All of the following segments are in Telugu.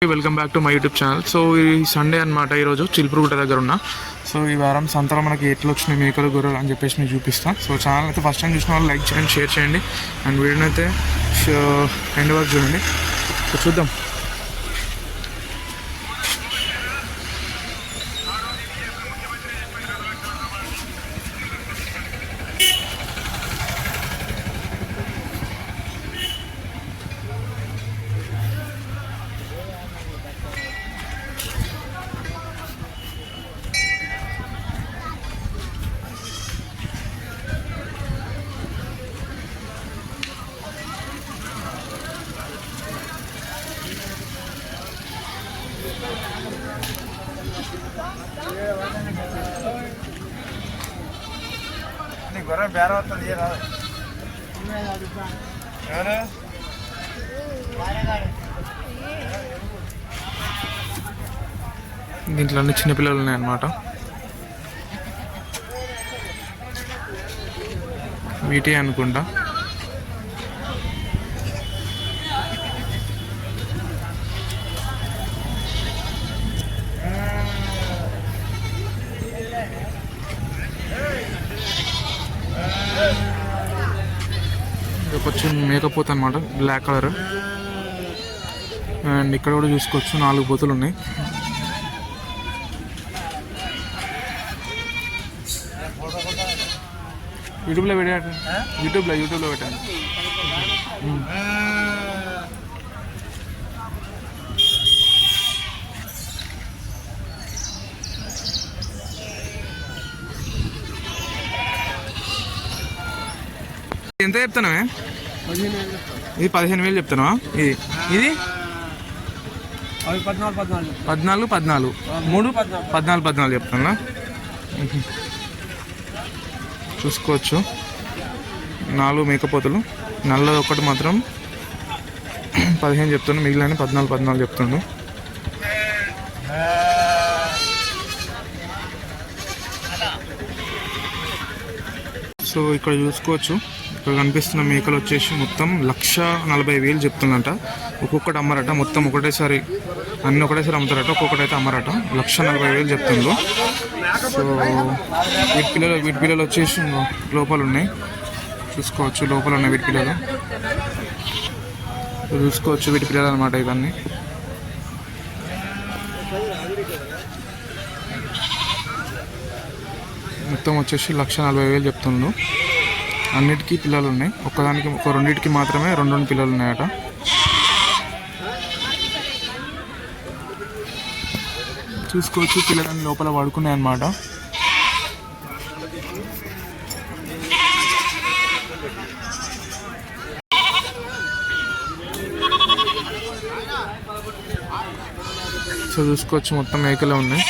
Welcome back to my YouTube channel. So ఈ సండే అనమాట, ఈరోజు చిలుపురుగుట్ట దగ్గర ఉన్నా. సో ఈ వారం సంతలో మనకి ఎట్లా వచ్చినాయి మేకలు గొర్రెలు అని చెప్పేసి మీకు చూపిస్తాను. సో ఛానల్ అయితే ఫస్ట్ టైం చూసిన వాళ్ళు లైక్ చేయండి, షేర్ చేయండి అండ్ వీడియోని అయితే ఎండ్ వరకు చూడండి. సో చూద్దాం. దీంట్లో అన్ని చిన్నపిల్లలు ఉన్నాయన్నమాట. వీటి అనుకుంటా. కొంచెం మేకపోతే అనమాట, బ్లాక్ కలర్. అండ్ ఇక్కడ కూడా చూసుకోవచ్చు 4 బొతులు ఉన్నాయి. యూట్యూబ్లో పెట్టాను, యూట్యూబ్లో పెట్టాను. ఎంత చెప్తానవే? ఇది 15,000 చెప్తానవా? ఇది 14 14 చెప్తానా? చూసుకోవచ్చు 4 మేకపోతులు. నల్లది ఒకటి మాత్రం 15 చెప్తాను, మిగిలిన 14 చెప్తాను. సో ఇక్కడ చూసుకోవచ్చు, ఇక్కడ కనిపిస్తున్న మేకలు వచ్చేసి మొత్తం 1,40,000 చెప్తుందంట. ఒక్కొక్కటి అమ్మరట, మొత్తం ఒకటేసారి అన్నీ ఒకటేసారి అమ్ముతారట. ఒక్కొక్కటి అయితే అమ్మరట. 1,40,000 చెప్తుండ్రు. సో వీటి పిల్లలు వచ్చేసి లోపల ఉన్నాయి. చూసుకోవచ్చు, లోపల ఉన్నాయి వీటి పిల్లలు. చూసుకోవచ్చు వీటి పిల్లలు అనమాట ఇవన్నీ. మొత్తం వచ్చేసి 1,40,000 చెప్తుండ్రు. అన్నిటికీ పిల్లలు ఉన్నాయి. ఒక రెండింటికి మాత్రమే 2 పిల్లలు ఉన్నాయట. చూసుకోవచ్చు పిల్లలని లోపల పడుకున్నాయి అన్నమాట. సో చూసుకోవచ్చు మొత్తం మేకలే ఉన్నాయి.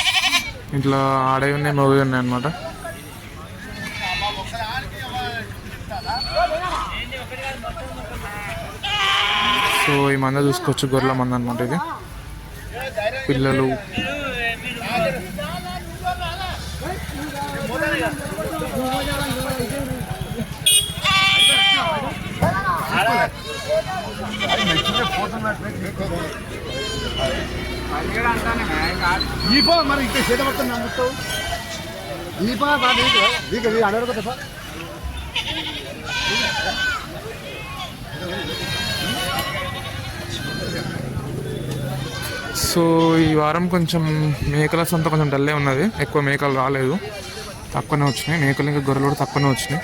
ఇట్లా ఆడవి ఉన్నాయి, మగవి ఉన్నాయి అన్నమాట. సో ఈ మంద చూసుకోవచ్చు, గొర్రెల మంద అనమాట. ఇది పిల్లలు. మరి ఇంకా చేత పడుతుంది నమ్ముతావు అడగ. సో ఈ వారం కొంచెం మేకల సంత కొంచెం డల్లే ఉన్నది. ఎక్కువ మేకలు రాలేదు, తక్కువనే వచ్చినాయి మేకలు. ఇంకా గొర్రెలు కూడా తక్కువనే వచ్చినాయి.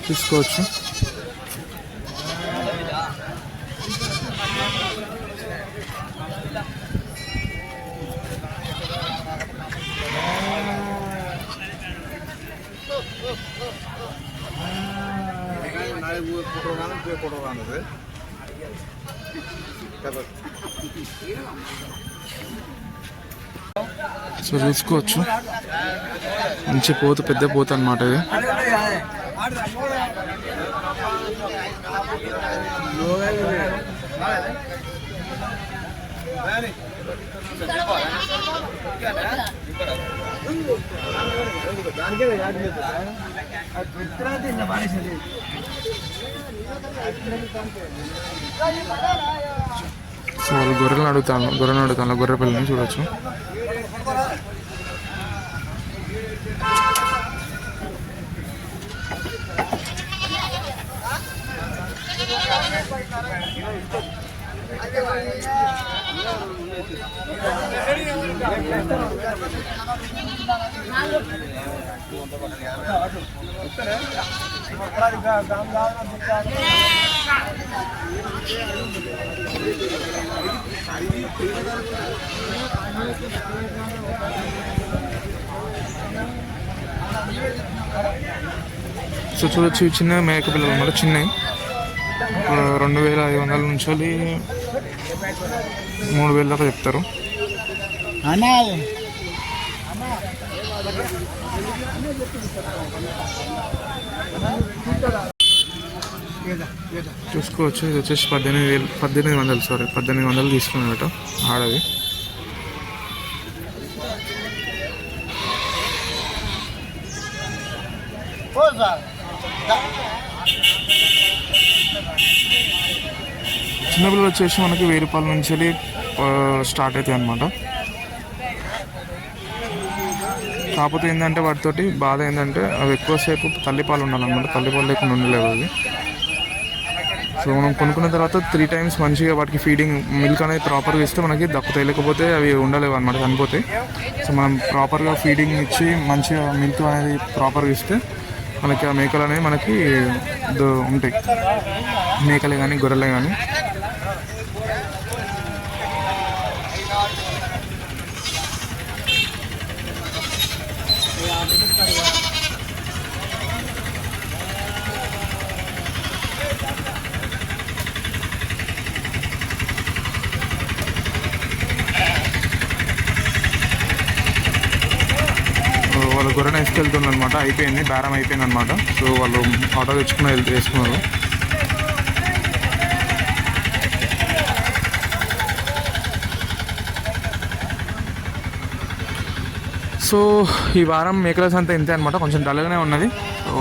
చూసుకోవచ్చు. సో చూసుకోవచ్చు మంచి పోతు, పెద్ద పోతు అనమాట ఇది. సో వాళ్ళు గొర్రెలను అడుగుతాను గొర్రె పిల్లని చూడొచ్చు. సో చూడొచ్చు ఇవి చిన్న మేక పిల్లలు అన్నమాట. చిన్నవి 2500 నుంచి 3000 దాకా చెప్తారు. చూసుకోవచ్చు. ఇది వచ్చేసి 1800 తీసుకున్నట ఆడది. చిన్నపిల్లలు వచ్చేసి మనకి 1000 రూపాయల నుంచి స్టార్ట్ అవుతాయి అన్నమాట. కాకపోతే ఏంటంటే వాటితోటి బాధ ఏంటంటే అవి ఎక్కువసేపు తల్లిపాలు ఉండాలన్నమాట. తల్లిపాలు లేకుండా ఉండలేవు అవి. సో మనం కొనుక్కున్న తర్వాత 3 times మంచిగా వాటికి ఫీడింగ్ మిల్క్ అనేది ప్రాపర్గా ఇస్తే మనకి దక్కుతాయి. లేకపోతే అవి ఉండలేవు అనమాట, చనిపోతాయి. సో మనం ప్రాపర్గా ఫీడింగ్ ఇచ్చి మంచిగా మిల్క్ అనేది ప్రాపర్గా ఇస్తే మనకి ఆ మేకలు అనేవి మనకి ఉంటాయి. మేకలే కానీ గొర్రెలే కానీ. వాళ్ళు గొర్రెని వేసుకెళ్తుంది అనమాట. అయిపోయింది, బేరం అయిపోయింది అనమాట. సో వాళ్ళు ఆటో తెచ్చుకుని వేసుకున్నారు. సో ఈ వారం మేకలస్ అంతా ఇంతే అనమాట. కొంచెం డల్గానే ఉన్నది.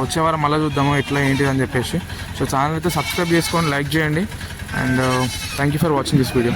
వచ్చే వారం మళ్ళీ చూద్దాము ఎట్లా ఏంటిది అని చెప్పేసి. సో ఛానల్ అయితే సబ్స్క్రైబ్ చేసుకొని లైక్ చేయండి. And thank you for watching this video.